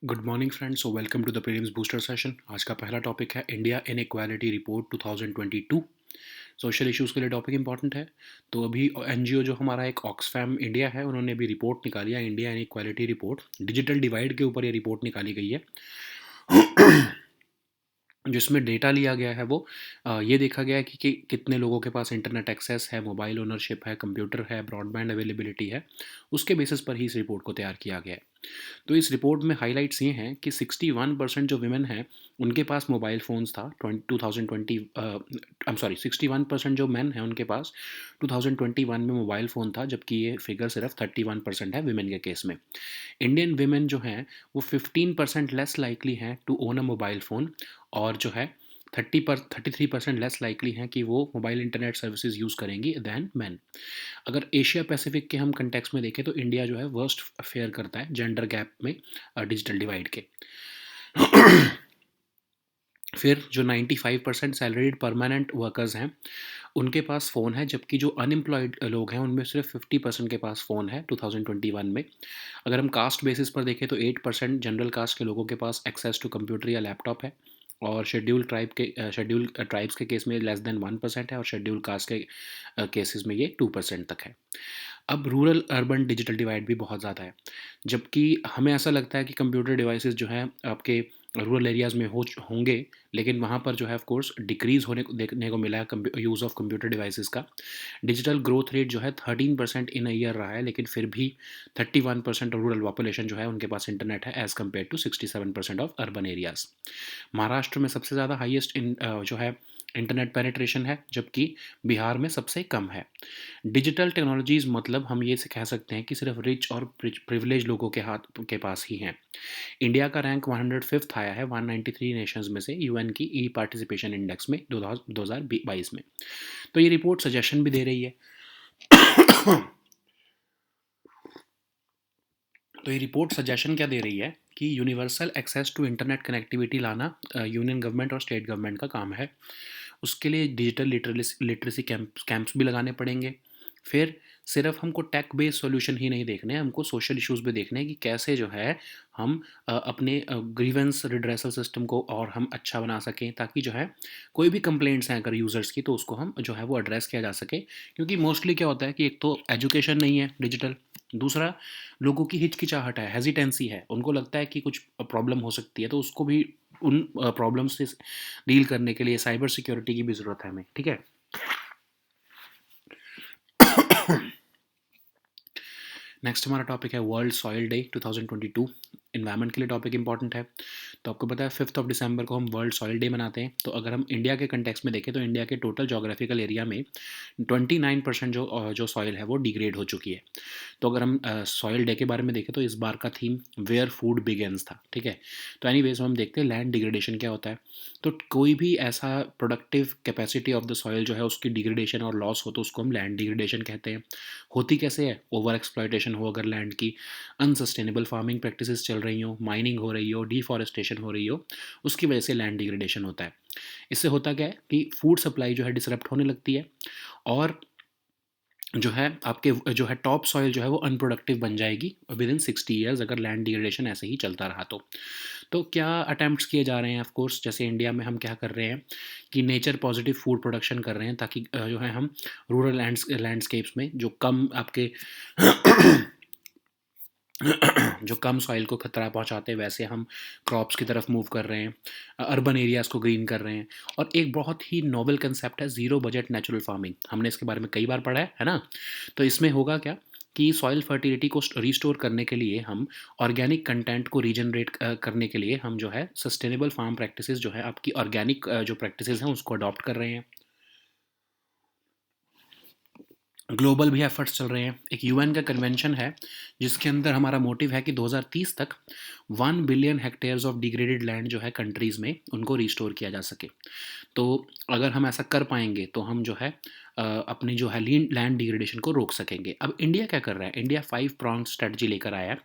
Good morning friends, so welcome to the prelims booster session. आज का पहला topic है India inequality report 2022। Social issues के लिए टॉपिक इंपॉर्टेंट है। तो अभी एनजीओ जो हमारा एक ऑक्सफैम इंडिया है, उन्होंने अभी रिपोर्ट निकाली है, India inequality report. Digital divide के ऊपर ये रिपोर्ट निकाली गई है। जिसमें डेटा लिया गया है वो ये देखा गया है कि कितने लोगों के पास इंटरनेट एक्सेस है, मोबाइल ओनरशिप है, कंप्यूटर है, ब्रॉडबैंड अवेलेबिलिटी है। उसके बेसिस पर ही इस रिपोर्ट को तैयार किया गया है। तो इस रिपोर्ट में हाइलाइट्स ये हैं कि 61% जो विमेन हैं उनके पास मोबाइल फ़ोन्स था 2020 आई एम सॉरी 61% जो मेन हैं उनके पास 2021 में मोबाइल फ़ोन था, जबकि ये फिगर सिर्फ 31% है विमेन के केस में। इंडियन विमेन जो हैं वो 15% लेस लाइकली हैं to own a mobile phone, और जो है 33% लेस लाइकली हैं कि वो मोबाइल इंटरनेट सर्विसेज यूज़ करेंगी दैन मैन। अगर एशिया पैसिफिक के हम कंटेक्स्ट में देखें तो इंडिया जो है वर्स्ट फेयर करता है जेंडर गैप में, डिजिटल डिवाइड के। फिर जो 95% सैलरीड परमानेंट वर्कर्स हैं उनके पास फ़ोन है, जबकि जो अनएम्प्लॉयड लोग हैं उनमें सिर्फ 50% के पास फ़ोन है 2021 में। अगर हम कास्ट बेसिस पर देखें तो 8% जनरल कास्ट के लोगों के पास एक्सेस टू कंप्यूटर या लैपटॉप है, और शेड्यूल ट्राइब्स के केस में लेस देन 1% है, और शेड्यूल कास्ट के केसेस में ये 2% तक है। अब रूरल अर्बन डिजिटल डिवाइड भी बहुत ज़्यादा है, जबकि हमें ऐसा लगता है कि कंप्यूटर डिवाइसेस जो हैं आपके रूरल एरियाज़ में होंगे, लेकिन वहाँ पर जो है ऑफ कोर्स डिक्रीज़ होने को देखने को मिला है यूज़ ऑफ कंप्यूटर डिवाइसेस का। डिजिटल ग्रोथ रेट जो है 13% इन अ ईयर रहा है, लेकिन फिर भी 31% रूरल पॉपुलेशन जो है उनके पास इंटरनेट है as compare to 67% of urban areas. Maharashtra में सबसे ज़्यादा हाईएस्ट जो है इंटरनेट पेनिट्रेशन है, जबकि बिहार में सबसे कम है। डिजिटल टेक्नोलॉजीज़ मतलब हम ये से कह सकते हैं कि सिर्फ रिच और प्रिविलेज लोगों के हाथ के पास ही हैं। इंडिया का रैंक 105th आया है 193 नेशंस में से यूएन की ई पार्टिसिपेशन इंडेक्स में 2022 में। तो ये रिपोर्ट सजेशन भी दे रही है। तो ये रिपोर्ट सजेशन क्या दे रही है कि universal access to internet connectivity लाना यूनियन गवर्नमेंट और स्टेट गवर्नमेंट का काम है। उसके लिए डिजिटल लिटरेसी कैंप्स भी लगाने पड़ेंगे। फिर सिर्फ हमको टेक बेस्ड सॉल्यूशन ही नहीं देखने हैं, हमको सोशल इश्यूज भी देखने हैं कि कैसे जो है हम अपने ग्रीवेंस रिड्रेसल सिस्टम को और हम अच्छा बना सकें, ताकि जो है कोई भी कंप्लेंट्स हैं अगर यूज़र्स की तो उसको हम जो है वो एड्रेस किया जा सके। क्योंकि मोस्टली क्या होता है कि एक तो एजुकेशन नहीं है डिजिटल, दूसरा लोगों की हिचकिचाहट है, हेजिटेंसी है, उनको लगता है कि कुछ प्रॉब्लम हो सकती है, तो उसको भी उन प्रॉब्लम से डील करने के लिए साइबर सिक्योरिटी की भी ज़रूरत है हमें। ठीक है। नेक्स्ट हमारा टॉपिक है वर्ल्ड सॉइल डे 2022। इन्वायरमेंट के लिए टॉपिक इंपॉर्टेंट है। तो आपको पता है 5 दिसंबर को हम वर्ल्ड सॉइल डे मनाते हैं। तो अगर हम इंडिया के कंटेक्स्ट में देखें तो इंडिया के टोटल जोग्राफिकल एरिया में 29% जो सॉइल है वो डिग्रेड हो चुकी है। तो अगर हम सॉइल डे के बारे में देखें तो इस बार का थीम वेयर फूड बिगेन्स था। ठीक है। तो एनीवेज हम देखते हैं लैंड डिग्रेडेशन क्या होता है। तो कोई भी ऐसा productive capacity of the soil जो है उसकी डिग्रेडेशन और लॉस हो तो उसको हम लैंड डिग्रेडेशन कहते हैं। होती कैसे है, ओवर एक्सप्लॉयटेशन हो अगर लैंड की, अनसस्टेनेबल फार्मिंग प्रैक्टिसेस चल रही हो, माइनिंग हो रही हो, डिफॉरेस्टेशन हो रही हो, उसकी वजह से लैंड डिग्रेडेशन होता है। इससे होता क्या है कि फूड सप्लाई जो है डिसरप्ट होने लगती है, और जो है आपके जो है टॉप सॉइल जो है वो अनप्रोडक्टिव बन जाएगी विद इन 60 ईयर्स, अगर लैंड डिग्रेडेशन ऐसे ही चलता रहा तो क्या अटैम्प्ट्स किए जा रहे हैं। ऑफ कोर्स जैसे इंडिया में हम क्या कर रहे हैं कि नेचर पॉजिटिव फूड प्रोडक्शन कर रहे हैं, ताकि जो है हम रूरल लैंडस्केप्स में जो कम आपके जो कम सॉइल को खतरा पहुंचाते हैं वैसे हम क्रॉप्स की तरफ मूव कर रहे हैं, अर्बन एरियाज़ को ग्रीन कर रहे हैं। और एक बहुत ही नोवेल कंसेप्ट है ज़ीरो बजट नेचुरल फार्मिंग, हमने इसके बारे में कई बार पढ़ा है ना। तो इसमें होगा क्या कि सॉइल फर्टिलिटी को रिस्टोर करने के लिए हम ऑर्गेनिक कंटेंट को रीजनरेट करने के लिए हम जो है सस्टेनेबल फार्म प्रैक्टिसेस जो है आपकी ऑर्गेनिक जो प्रैक्टिसेस हैं उसको अडॉप्ट कर रहे हैं। ग्लोबल भी एफर्ट्स चल रहे हैं। एक यूएन का कन्वेंशन है जिसके अंदर हमारा मोटिव है कि 2030 तक 1 billion hectares of degraded land जो है कंट्रीज़ में उनको रिस्टोर किया जा सके। तो अगर हम ऐसा कर पाएंगे तो हम जो है अपनी जो है लैंड डिग्रेडेशन को रोक सकेंगे। अब इंडिया क्या कर रहा है, इंडिया 5 प्रॉन्ग स्ट्रेटजी लेकर आया है।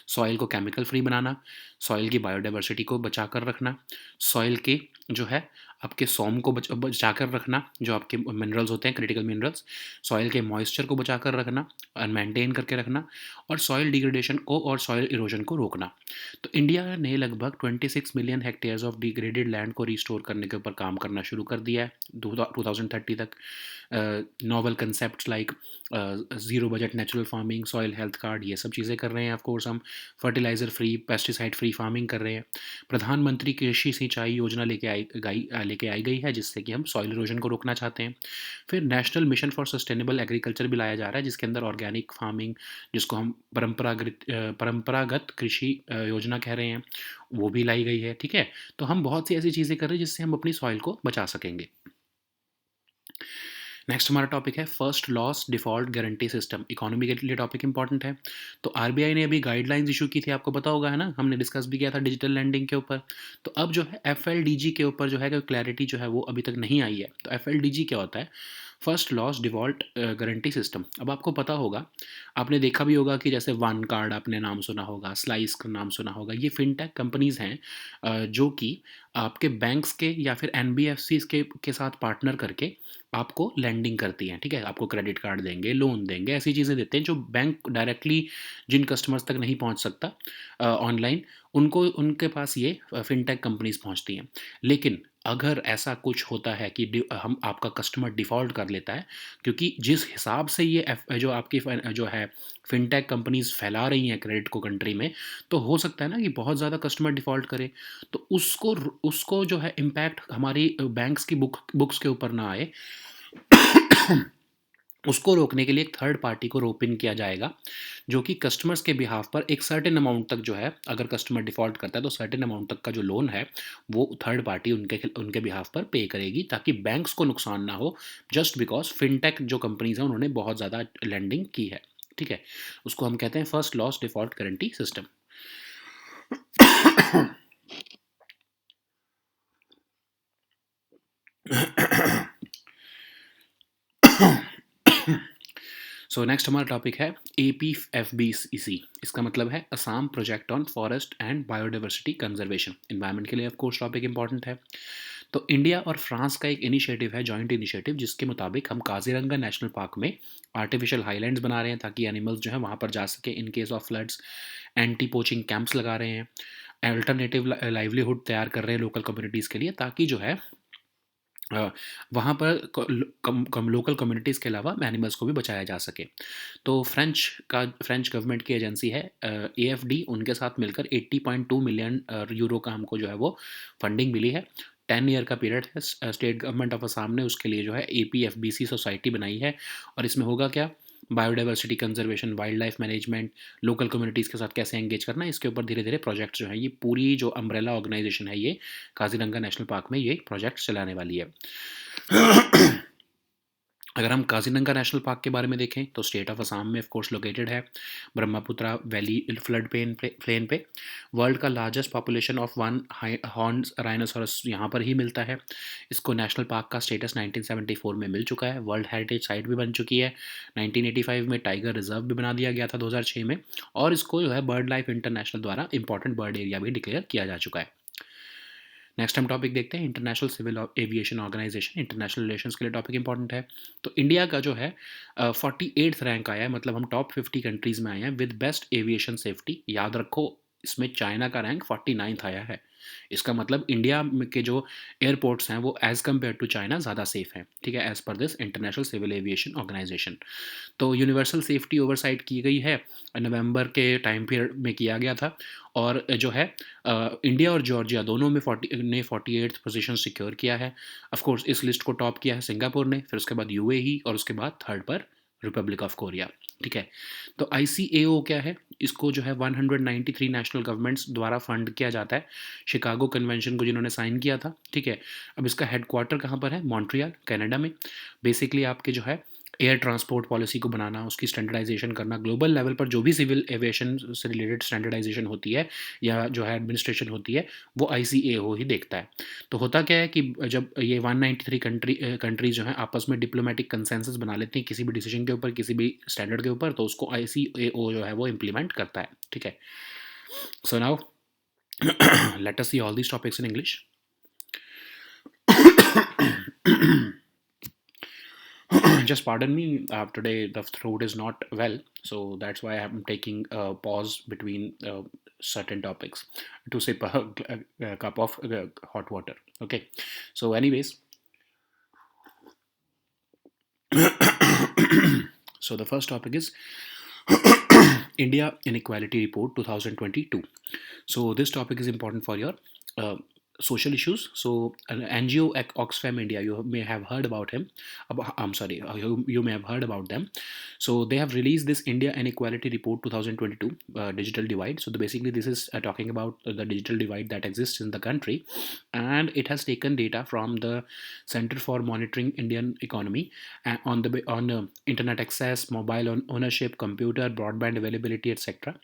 सॉइल को केमिकल फ्री बनाना, सॉइल की बायोडाइवर्सिटी को बचा कर रखना, सॉइल के जो है आपके सॉम को बचा कर रखना, जो आपके मिनरल्स होते हैं, क्रिटिकल मिनरल्स, सॉइल के मॉइस्चर को बचा कर रखना और मेंटेन करके रखना, और सॉइल डिग्रेडेशन को और सॉइल इरोजन को रोकना। तो इंडिया ने लगभग 26 million hectares of degraded land को रिस्टोर करने के ऊपर काम करना शुरू कर दिया है 2030 तक। Novel concept like zero budget natural farming, soil health card, ये सब चीज़ें कर रहे हैं। ऑफ कोर्स हम fertiliser free, pesticide free farming कर रहे हैं। प्रधानमंत्री कृषि सिंचाई योजना लेके आई गई है, जिससे कि हम सॉइल इरोजन को रोकना चाहते हैं। फिर national mission for sustainable agriculture भी लाया जा रहा है, जिसके अंदर ऑर्गेनिक फार्मिंग, जिसको हम परंपरागत कृषि योजना कह रहे हैं, वो भी लाई गई है। ठीक है, तो हम बहुत सी ऐसी चीज़ें कर रहे हैं जिससे हम अपनी सॉइल को बचा सकेंगे। नेक्स्ट हमारा टॉपिक है first loss default guarantee system. Economy के लिए टॉपिक इंपॉर्टेंट है। तो आरबीआई ने अभी गाइडलाइंस इशू की थी, आपको पता होगा, है ना, हमने डिस्कस भी किया था डिजिटल लैंडिंग के ऊपर। तो अब जो है एफएलडीजी के ऊपर जो है क्लैरिटी जो है वो अभी तक नहीं आई है। तो एफएलडीजी क्या होता है? First loss default guarantee system. अब आपको पता होगा, आपने देखा भी होगा कि जैसे वन कार्ड आपने नाम सुना होगा, स्लाइस का नाम सुना होगा, ये फिनटेक कंपनीज़ हैं जो कि आपके बैंक्स के या फिर एनबीएफसीज के साथ पार्टनर करके आपको लैंडिंग करती हैं। ठीक है, आपको क्रेडिट कार्ड देंगे, लोन देंगे, ऐसी चीज़ें देते हैं जो बैंक डायरेक्टली जिन कस्टमर्स तक नहीं पहुंच सकता ऑनलाइन, उनको उनके पास ये फिनटेक कंपनीज पहुंचती हैं। लेकिन अगर ऐसा कुछ होता है कि हम आपका कस्टमर डिफ़ॉल्ट कर लेता है, क्योंकि जिस हिसाब से ये जो आपकी जो है फिनटेक कंपनीज फैला रही हैं क्रेडिट को कंट्री में, तो हो सकता है ना कि बहुत ज़्यादा कस्टमर डिफ़ॉल्ट करे। तो उसको उसको जो है इम्पैक्ट हमारी बैंक्स की बुक्स के ऊपर ना आए, उसको रोकने के लिए एक थर्ड पार्टी को रोप इन किया जाएगा, जो कि कस्टमर्स के बिहाफ पर एक सर्टेन अमाउंट तक जो है, अगर कस्टमर डिफ़ॉल्ट करता है तो सर्टेन अमाउंट तक का जो लोन है वो थर्ड पार्टी उनके उनके बिहाफ पर पे करेगी, ताकि बैंक्स को नुकसान ना हो, जस्ट बिकॉज फिनटेक जो कंपनीज हैं उन्होंने बहुत ज़्यादा लैंडिंग की है। ठीक है, उसको हम कहते हैं first loss default guarantee system. So next हमारा टॉपिक है APFBC। इसका मतलब है Assam project on forest and biodiversity conservation. Environment के लिए ऑफ कोर्स टॉपिक इंपॉर्टेंट है। तो इंडिया और फ्रांस का एक इनिशिएटिव है, जॉइंट इनिशिएटिव, जिसके मुताबिक हम काजीरंगा नेशनल पार्क में आर्टिफिशियल हाईलैंड्स बना रहे हैं ताकि एनिमल्स जो है वहाँ पर जा सके in case of floods. Anti poaching camps लगा रहे हैं, अल्टरनेटिव लाइवलीहुड तैयार कर रहे हैं लोकल कम्युनिटीज़ के लिए, ताकि जो है वहाँ पर लोकल कम्युनिटीज़ के अलावा एनिमल्स को भी बचाया जा सके। तो फ्रेंच गवर्नमेंट की एजेंसी है AFD, उनके साथ मिलकर 80.2 मिलियन यूरो का हमको जो है वो फंडिंग मिली है। 10 ईयर का पीरियड है। स्टेट गवर्नमेंट ऑफ असम ने उसके लिए जो है APFBC सोसाइटी बनाई है। और इसमें होगा क्या? Biodiversity conservation, wild life management, local communities के साथ कैसे एंगेज करना, इसके ऊपर धीरे धीरे प्रोजेक्ट जो है, ये पूरी जो अम्ब्रेला ऑर्गेनाइजेशन है ये काजीरंगा नेशनल पार्क में ये प्रोजेक्ट चलाने वाली है। अगर हम काजीरंगा नेशनल पार्क के बारे में देखें तो स्टेट ऑफ असम में ऑफ कोर्स लोकेटेड है, ब्रह्मपुत्रा वैली फ्लड प्लेन पे। वर्ल्ड का largest population of one horns rhinoceros यहाँ पर ही मिलता है। इसको नेशनल पार्क का स्टेटस 1974 में मिल चुका है। वर्ल्ड हेरिटेज साइट भी बन चुकी है। 1985 में टाइगर रिजर्व भी बना दिया गया था 2006 में। और इसको जो है बर्ड लाइफ इंटरनेशनल द्वारा इंपॉर्टेंट बर्ड एरिया भी डिक्लेयर किया जा चुका है। नेक्स्ट हम टॉपिक देखते हैं international civil aviation organisation. International relations के लिए टॉपिक इंपॉर्टेंट है। तो इंडिया का जो है 48th रैंक आया है, मतलब हम टॉप 50 कंट्रीज़ में आए हैं विद बेस्ट एविएशन सेफ्टी। याद रखो, इसमें चाइना का रैंक 49th आया है। इसका मतलब इंडिया के जो एयरपोर्ट्स हैं वो एज़ कम्पेयर टू चाइना ज़्यादा सेफ़ हैं। ठीक है, as per this international civil aviation organisation. तो यूनिवर्सल सेफ्टी ओवरसाइट की गई है, नवंबर के टाइम पीरियड में किया गया था। और जो है इंडिया और जॉर्जिया दोनों में 48th पोजीशन सिक्योर किया है। ऑफ कोर्स इस लिस्ट को टॉप किया है सिंगापुर ने, फिर उसके बाद यूएई, और उसके बाद थर्ड पर रिपब्लिक ऑफ कोरिया। ठीक है, तो ICAO क्या है? इसको जो है 193 नेशनल गवर्नमेंट्स द्वारा फंड किया जाता है, शिकागो कन्वेंशन को जिन्होंने साइन किया था। ठीक है, अब इसका हेडक्वार्टर कहाँ पर है? मॉन्ट्रियल, कनाडा में। बेसिकली आपके जो है एयर ट्रांसपोर्ट पॉलिसी को बनाना, उसकी स्टैंडर्डाइजेशन करना, ग्लोबल लेवल पर जो भी सिविल एविएशन से रिलेटेड स्टैंडर्डाइजेशन होती है या जो है एडमिनिस्ट्रेशन होती है, वो ICAO ही देखता है। तो होता क्या है कि जब ये 193 कंट्रीज जो हैं आपस में डिप्लोमेटिक कंसेंसस बना लेते हैं किसी भी डिसीजन के ऊपर, किसी भी स्टैंडर्ड के ऊपर, तो उसको ICAO जो है वो इम्प्लीमेंट करता है। ठीक है, so now let us see all these topics in English. Just pardon me. Today the throat is not well, so that's why I'm taking a pause between certain topics to sip a cup of hot water. Okay. So, anyways, so the first topic is India Inequality Report 2022. So this topic is important for your uh, social issues. So an NGO at Oxfam India, you may have heard about him. I'm sorry, you may have heard about them. So they have released this India Inequality Report 2022, digital divide. So basically, this is talking about the digital divide that exists in the country, and it has taken data from the Center for Monitoring Indian Economy on internet access, mobile ownership, computer, broadband availability, etc.,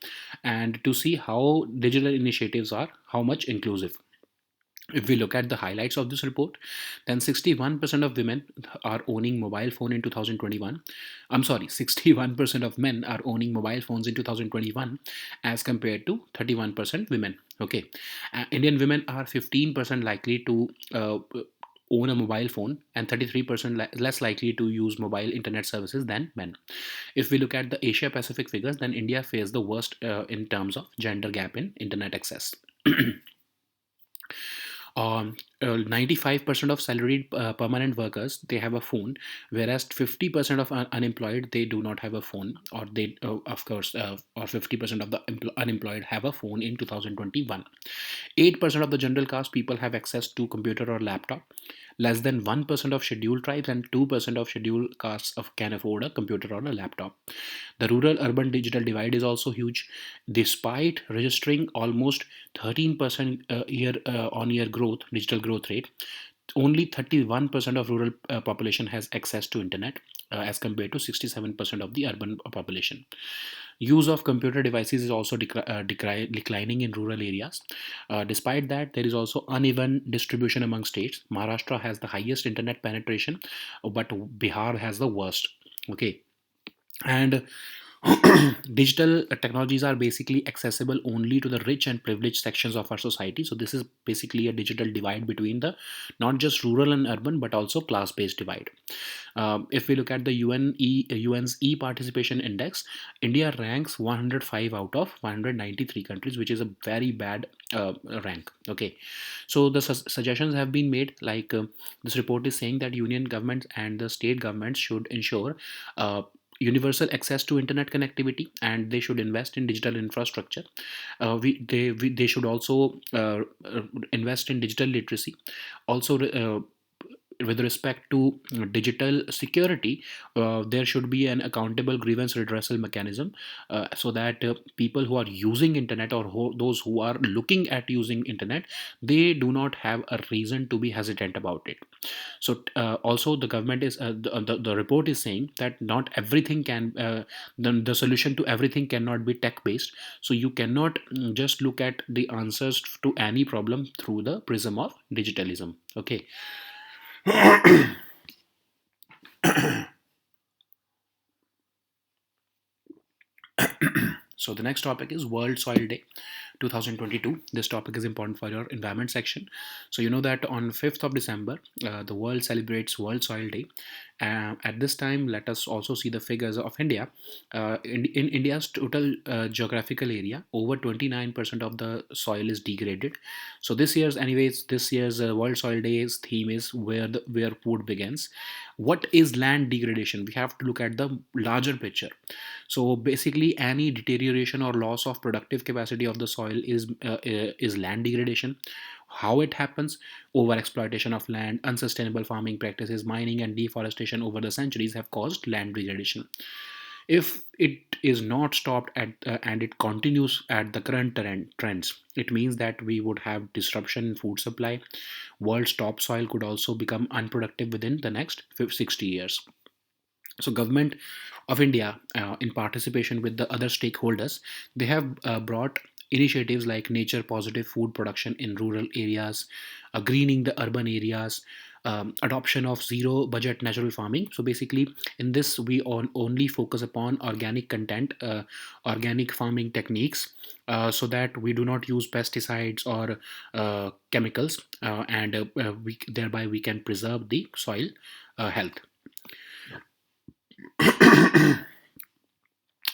and to see how digital initiatives are how much inclusive. If we look at the highlights of this report, then 61% of women are owning mobile phone in 2021. I'm sorry, 61% of men are owning mobile phones in 2021 as compared to 31% women. Okay. Indian women are 15% likely to own a mobile phone and 33% less likely to use mobile internet services than men. If we look at the Asia Pacific figures, then India faces the worst in terms of gender gap in internet access. 95% of salaried permanent workers, they have a phone, whereas 50% of unemployed, they do not have a phone, or they of course or 50% of the unemployed have a phone in 2021. 8% of the general caste people have access to computer or laptop. Less than 1% of scheduled tribes and 2% of scheduled castes can afford a computer or a laptop. The rural urban digital divide is also huge. Despite registering almost 13% year on year growth, digital growth rate, only 31% of rural population has access to internet as compared to 67% of the urban population. Use of computer devices is also declining in rural areas. Despite that, there is also uneven distribution among states. Maharashtra has the highest internet penetration, but Bihar has the worst. Okay. And digital technologies are basically accessible only to the rich and privileged sections of our society. So this is basically a digital divide between the not just rural and urban, but also class based divide. If we look at the UN's e-participation index, India ranks 105 out of 193 countries, which is a very bad rank. Okay. So the suggestions have been made, like this report is saying that union governments and the state governments should ensure universal access to internet connectivity, and they should invest in digital infrastructure. They should also invest in digital literacy. Also, with respect to digital security, there should be an accountable grievance redressal mechanism, so that people who are using internet, or those who are looking at using internet, they do not have a reason to be hesitant about it. So also the government is the report is saying that not everything can the solution to everything cannot be tech based. So you cannot just look at the answers to any problem through the prism of digitalism. Okay. So the next topic is World Soil Day 2022. This topic is important for your environment section. So you know that on 5th of December, the world celebrates World Soil Day. At this time, let us also see the figures of India. In India's total geographical area, over 29% of the soil is degraded. So this year's World Soil Day's theme is where food begins. What is land degradation? We have to look at the larger picture. So basically, any deterioration or loss of productive capacity of the soil is land degradation. How it happens? Over exploitation of land, unsustainable farming practices, mining, and deforestation over the centuries have caused land degradation. If it is not stopped and it continues at the current trends, it means that we would have disruption in food supply. World's topsoil could also become unproductive within the next 60 years. So government of India, in participation with the other stakeholders, they have brought initiatives like nature positive food production in rural areas, greening the urban areas, adoption of zero budget natural farming. So basically, in this we only focus upon organic content, organic farming techniques, so that we do not use pesticides or chemicals, and we thereby we can preserve the soil health.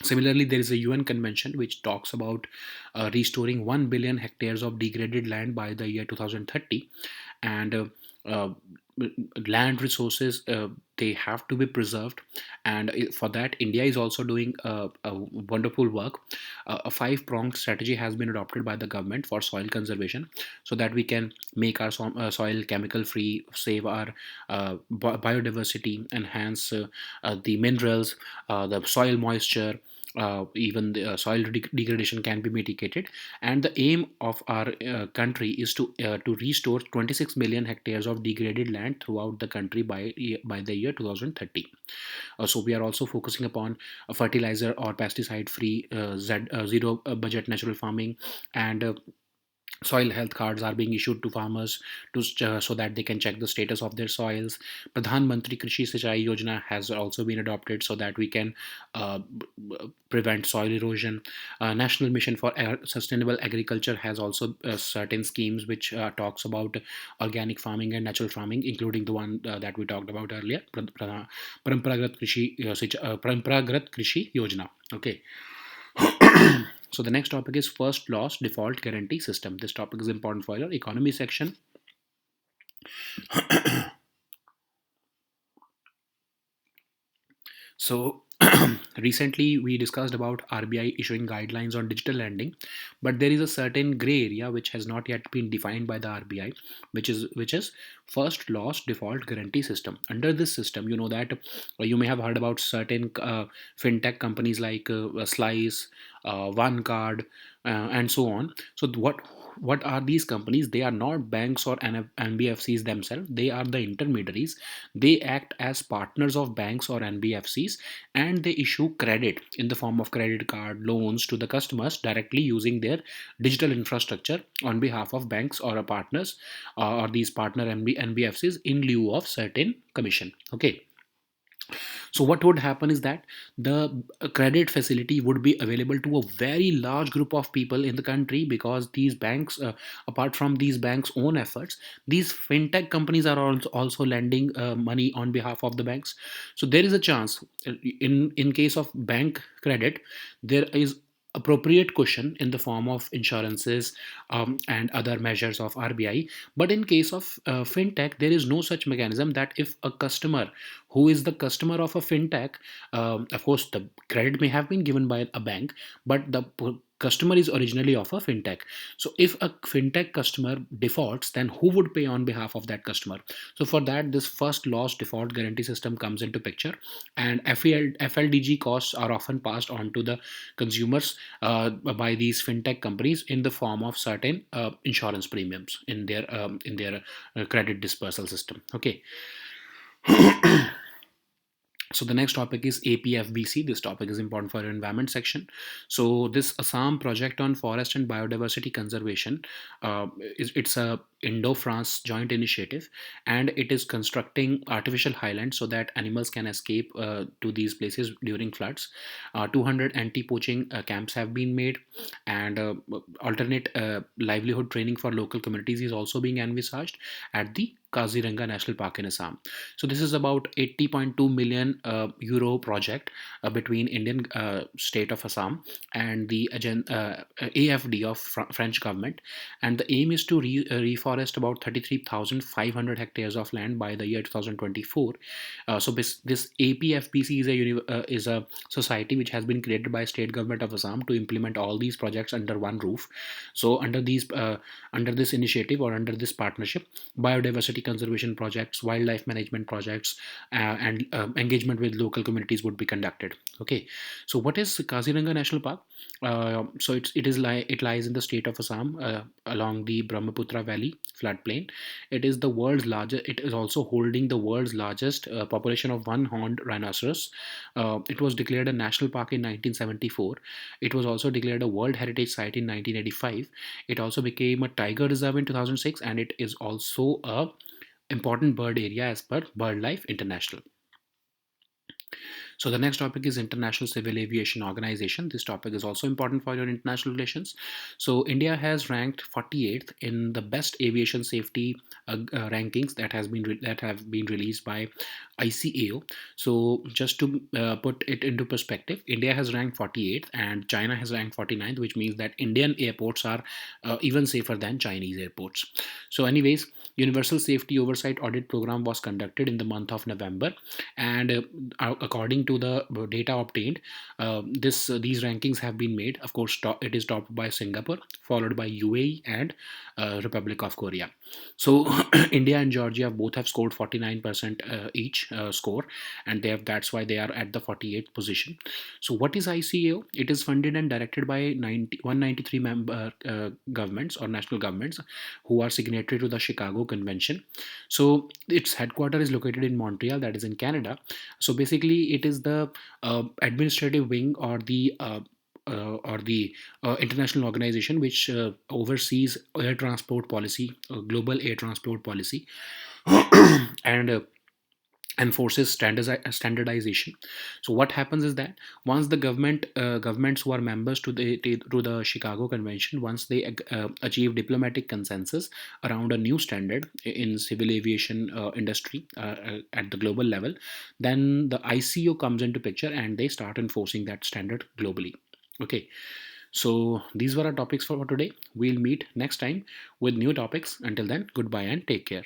Similarly, there is a UN convention which talks about restoring 1 billion hectares of degraded land by the year 2030, and uh, land resources, they have to be preserved, and for that India is also doing a wonderful work. A five-pronged strategy has been adopted by the government for soil conservation, so that we can make our soil chemical free, save our biodiversity, enhance the minerals, the soil moisture, even the soil degradation can be mitigated. And the aim of our country is to restore 26 million hectares of degraded land throughout the country by the year 2030. So we are also focusing upon a fertilizer or pesticide free, zero budget natural farming, and soil health cards are being issued to farmers so that they can check the status of their soils. Pradhan Mantri Krishi Sinchai Yojana has also been adopted so that we can prevent soil erosion. National Mission for Sustainable Agriculture has also certain schemes which talks about organic farming and natural farming, including the one that we talked about earlier, Paramparagat Krishi Yojana. Okay. So the next topic is first loss default guarantee system. This topic is important for your economy section. So recently we discussed about RBI issuing guidelines on digital lending, but there is a certain gray area which has not yet been defined by the RBI, which is first loss default guarantee system. Under this system, you know that you may have heard about certain fintech companies like Slice, One Card, and so on. So what are these companies? They are not banks or NBFCs themselves. They are the intermediaries. They act as partners of banks or NBFCs, and they issue credit in the form of credit card loans to the customers directly using their digital infrastructure on behalf of banks or partners, or these partner NBFCs, in lieu of certain commission. Okay. So what would happen is that the credit facility would be available to a very large group of people in the country, because these banks, apart from these banks own efforts, these fintech companies are also lending money on behalf of the banks. So there is a chance, in case of bank credit, there is appropriate cushion in the form of insurances, and other measures of RBI. But in case of fintech, there is no such mechanism, that if a customer who is the customer of a fintech, of course the credit may have been given by a bank, but the customer is originally of a fintech. So if a fintech customer defaults, then who would pay on behalf of that customer? So for that, this first loss default guarantee system comes into picture, and FLDG costs are often passed on to the consumers by these fintech companies in the form of certain insurance premiums in their credit dispersal system. Okay. So the next topic is APFBC. This topic is important for your environment section. So this Assam project on forest and biodiversity conservation, it's a Indo-France joint initiative, and it is constructing artificial highlands so that animals can escape to these places during floods. 200 anti-poaching camps have been made, and alternate livelihood training for local communities is also being envisaged at the Kaziranga National Park in Assam. So this is about 80.2 million euro project between Indian state of Assam and the AFD of French government, and the aim is to reforest about 33,500 hectares of land by the year 2024. So this APFPC is a society which has been created by state government of Assam to implement all these projects under one roof. So under this initiative, or under this partnership, biodiversity conservation projects, wildlife management projects, and engagement with local communities would be conducted. Okay. So what is Kaziranga National Park? So it lies in the state of Assam, along the Brahmaputra Valley floodplain. It is the world's largest. It is also holding the world's largest population of one-horned rhinoceros. It was declared a national park in 1974. It was also declared a World Heritage Site in 1985. It also became a tiger reserve in 2006, and it is also a important bird area as per BirdLife International. So the next topic is International Civil Aviation Organization. This topic is also important for your international relations. So India has ranked 48th in the best aviation safety rankings that have been released by ICAO. So just to put it into perspective, India has ranked 48th and China has ranked 49th, which means that Indian airports are even safer than Chinese airports. So anyways, Universal Safety Oversight Audit Program was conducted in the month of November, and according to the data obtained, these rankings have been made. Of course, it is topped by Singapore, followed by UAE and Republic of Korea. So India and Georgia both have scored 49% each score, and that's why they are at the 48th position. So what is ICAO? It is funded and directed by 193 member governments or national governments who are signatory to the Chicago Convention. So its headquarters is located in Montreal, that is in Canada. So basically, it is the administrative wing or the international organization which oversees air transport policy, global air transport policy, and enforces standardization. So what happens is that once the governments who are members to the Chicago Convention, once they achieve diplomatic consensus around a new standard in civil aviation industry at the global level, then the ICO comes into picture and they start enforcing that standard globally. Okay, so these were our topics for today. We'll meet next time with new topics. Until then, goodbye and take care.